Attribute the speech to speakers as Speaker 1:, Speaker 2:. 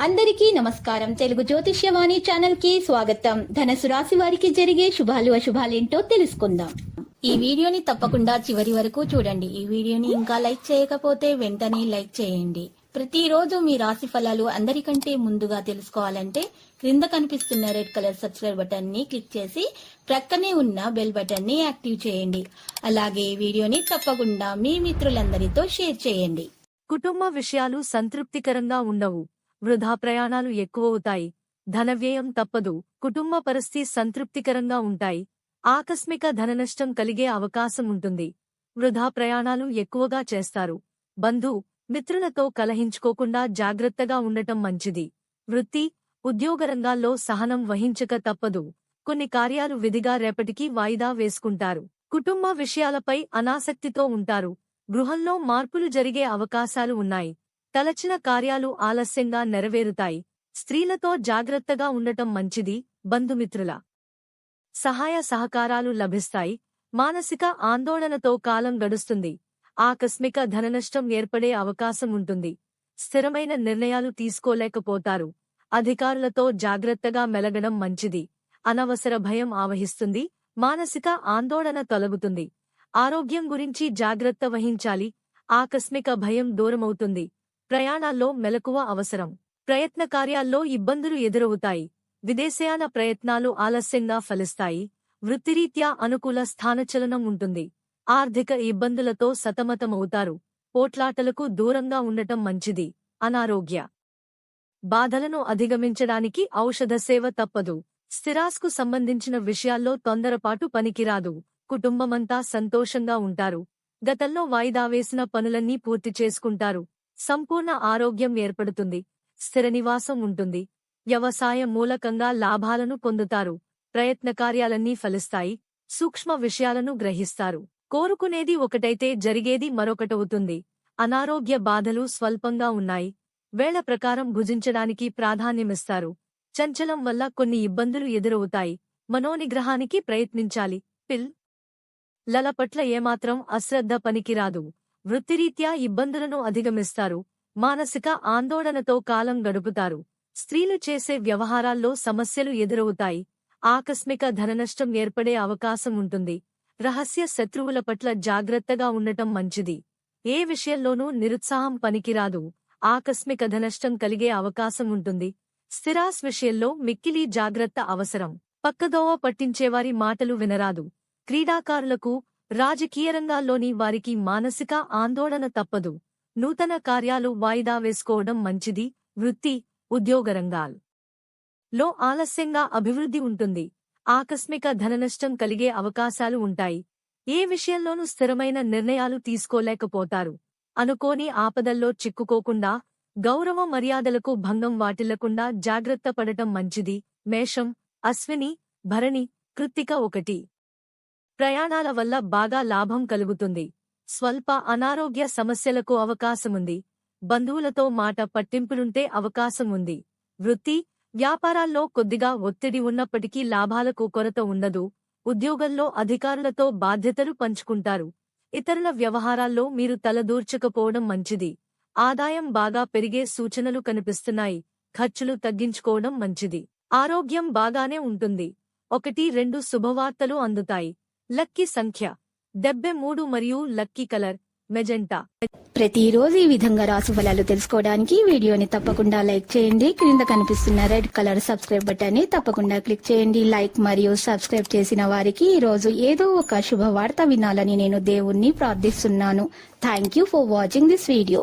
Speaker 1: అందరికీ నమస్కారం. తెలుగు జ్యోతిష్యవాణి ఛానల్ కి స్వాగతం. ధనుసు రాశి వారికి జరిగే శుభాలు అశుభాలేంటో తెలుసుకుందాం. ఈ వీడియోని తప్పకుండా చివరి వరకు చూడండి. ఈ వీడియోని ఇంకా లైక్ చేయకపోతే వెంటనే లైక్ చేయండి. ప్రతిరోజు మీ రాశి ఫలాలు అందరికంటే ముందుగా తెలుసుకోవాలంటే క్రింద కనిపిస్తున్న రెడ్ కలర్ సబ్స్క్రైబ్ బటన్ ని క్లిక్ చేసి ప్రక్కనే ఉన్న బెల్ బటన్ ని యాక్టివ్ చేయండి. అలాగే ఈ వీడియోని తప్పకుండా మీ మిత్రులందరితో షేర్ చేయండి.
Speaker 2: కుటుంబ విషయాలు సంతృప్తికరంగా ఉండవు. వృధా ప్రయాణాలు ఎక్కువవుతాయి. ధనవ్యయం తప్పదు. కుటుంబ పరిస్థితి సంతృప్తికరంగా ఉంటాయి. ఆకస్మిక ధననష్టం కలిగే అవకాశం ఉంటుంది. వృధా ప్రయాణాలు ఎక్కువగా చేస్తారు. బంధు మిత్రులతో కలహించుకోకుండా జాగ్రత్తగా ఉండటం మంచిది. వృత్తి ఉద్యోగ రంగాల్లో సహనం వహించక తప్పదు. కొన్ని కార్యాలు విధిగా రేపటికి వాయిదా వేసుకుంటారు. కుటుంబ విషయాలపై అనాసక్తితో ఉంటారు. గృహంలో మార్పులు జరిగే అవకాశాలు ఉన్నాయి. తలచిన కార్యాలు ఆలస్యంగా నెరవేరుతాయి. స్త్రీలతో జాగ్రత్తగా ఉండటం మంచిది. బంధుమిత్రుల సహాయ సహకారాలు లభిస్తాయి. మానసిక ఆందోళనతో కాలం గడుస్తుంది. ఆకస్మిక ధననష్టం ఏర్పడే అవకాశం ఉంటుంది. స్థిరమైన నిర్ణయాలు తీసుకోలేకపోతారు. అధికారులతో జాగ్రత్తగా మెలగడం మంచిది. అనవసర భయం ఆవహిస్తుంది. మానసిక ఆందోళన తొలగుతుంది. ఆరోగ్యం గురించి జాగ్రత్త వహించాలి. ఆకస్మిక భయం దూరమవుతుంది. ప్రయాణాల్లో మెలకువ అవసరం. ప్రయత్న కార్యాల్లో ఇబ్బందులు ఎదురవుతాయి. విదేశయాన ప్రయత్నాలు ఆలస్యంగా ఫలిస్తాయి. వృత్తిరీత్యా అనుకూల స్థానచలనం ఉంటుంది. ఆర్థిక ఇబ్బందులతో సతమతమవుతారు. పోట్లాటలకు దూరంగా ఉండటం మంచిది. అనారోగ్య బాధలను అధిగమించడానికి ఔషధ సేవ తప్పదు. స్థిరాస్కు సంబంధించిన విషయాల్లో తొందరపాటు పనికిరాదు. కుటుంబమంతా సంతోషంగా ఉంటారు. గతంలో వాయిదా వేసిన పనులన్నీ పూర్తి చేసుకుంటారు. సంపూర్ణ ఆరోగ్యం ఏర్పడుతుంది. స్థిర నివాసం ఉంటుంది. వ్యవసాయం మూలకంగా లాభాలను పొందుతారు. ప్రయత్న కార్యాలన్నీ ఫలిస్తాయి. సూక్ష్మ విషయాలను గ్రహిస్తారు. కోరుకునేది ఒకటైతే జరిగేది మరొకటవుతుంది. అనారోగ్య బాధలు స్వల్పంగా ఉన్నాయి. వేళ ప్రకారం భుజించడానికి ప్రాధాన్యమిస్తారు. చంచలం వల్ల కొన్ని ఇబ్బందులు ఎదురవుతాయి. మనోనిగ్రహానికి ప్రయత్నించాలి. పిల్లల పట్ల ఏమాత్రం అశ్రద్ధ పనికిరాదు. వృత్తిరీత్యా ఇబ్బందులను అధిగమిస్తారు. మానసిక ఆందోళనతో కాలం గడుపుతారు. స్త్రీలు చేసే వ్యవహారాల్లో సమస్యలు ఎదురవుతాయి. ఆకస్మిక ధననష్టం ఏర్పడే అవకాశం ఉంటుంది. రహస్య శత్రువుల పట్ల జాగ్రత్తగా ఉండటం మంచిది. ఏ విషయంలోనూ నిరుత్సాహం పనికిరాదు. ఆకస్మిక ధనష్టం కలిగే అవకాశం ఉంటుంది. స్థిరాస్ విషయంలో మిక్కిలి జాగ్రత్త అవసరం. పక్కదోవ పట్టించేవారి మాటలు వినరాదు. క్రీడాకారులకు రాజకీయ రంగాల్లోని వారికి మానసిక ఆందోళన తప్పదు. నూతన కార్యాలు వాయిదా వేసుకోవడం మంచిది. వృత్తి ఉద్యోగ రంగాల్లో ఆలస్యంగా అభివృద్ధి ఉంటుంది. ఆకస్మిక ధననష్టం కలిగే అవకాశాలు ఉంటాయి. ఏ విషయంలోనూ స్థిరమైన నిర్ణయాలు తీసుకోలేకపోతారు. అనుకోని ఆపదల్లో చిక్కుకోకుండా గౌరవ మర్యాదలకు భంగం వాటిల్లకుండా జాగ్రత్త పడటం మంచిది. మేషం అశ్విని భరణి కృత్తిక 1 ప్రయాణాల వల్ల బాగా లాభం కలుగుతుంది. స్వల్ప అనారోగ్య సమస్యలకు అవకాశముంది. బంధువులతో మాట పట్టింపులుంటే అవకాశం ఉంది. వృత్తి వ్యాపారాల్లో కొద్దిగా ఒత్తిడి ఉన్నప్పటికీ లాభాలకు కొరత ఉండదు. ఉద్యోగంలో అధికారులతో బాధ్యతలు పంచుకుంటారు. ఇతరుల వ్యవహారాల్లో మీరు తలదూర్చకపోవడం మంచిది. ఆదాయం బాగా పెరిగే సూచనలు కనిపిస్తున్నాయి. ఖర్చులు తగ్గించుకోవడం మంచిది. ఆరోగ్యం బాగానే ఉంటుంది. 1-2 శుభవార్తలు అందుతాయి. లక్కీ సంఖ్య 73 మరియు లక్కీ కలర్ మెజెంటా.
Speaker 1: ప్రతిరోజు ఈ విధంగా రాశి ఫలాలు తెలుసుకోవడానికి వీడియోని తప్పకుండా లైక్ చేయండి. క్రింద కనిపిస్తున్న రెడ్ కలర్ సబ్స్క్రైబ్ బటన్ ని తప్పకుండా క్లిక్ చేయండి. లైక్ మరియు సబ్స్క్రైబ్ చేసిన వారికి ఈ రోజు ఏదో ఒక శుభవార్త వినాలని నేను దేవుణ్ణి ప్రార్థిస్తున్నాను. Thank you for watching this video.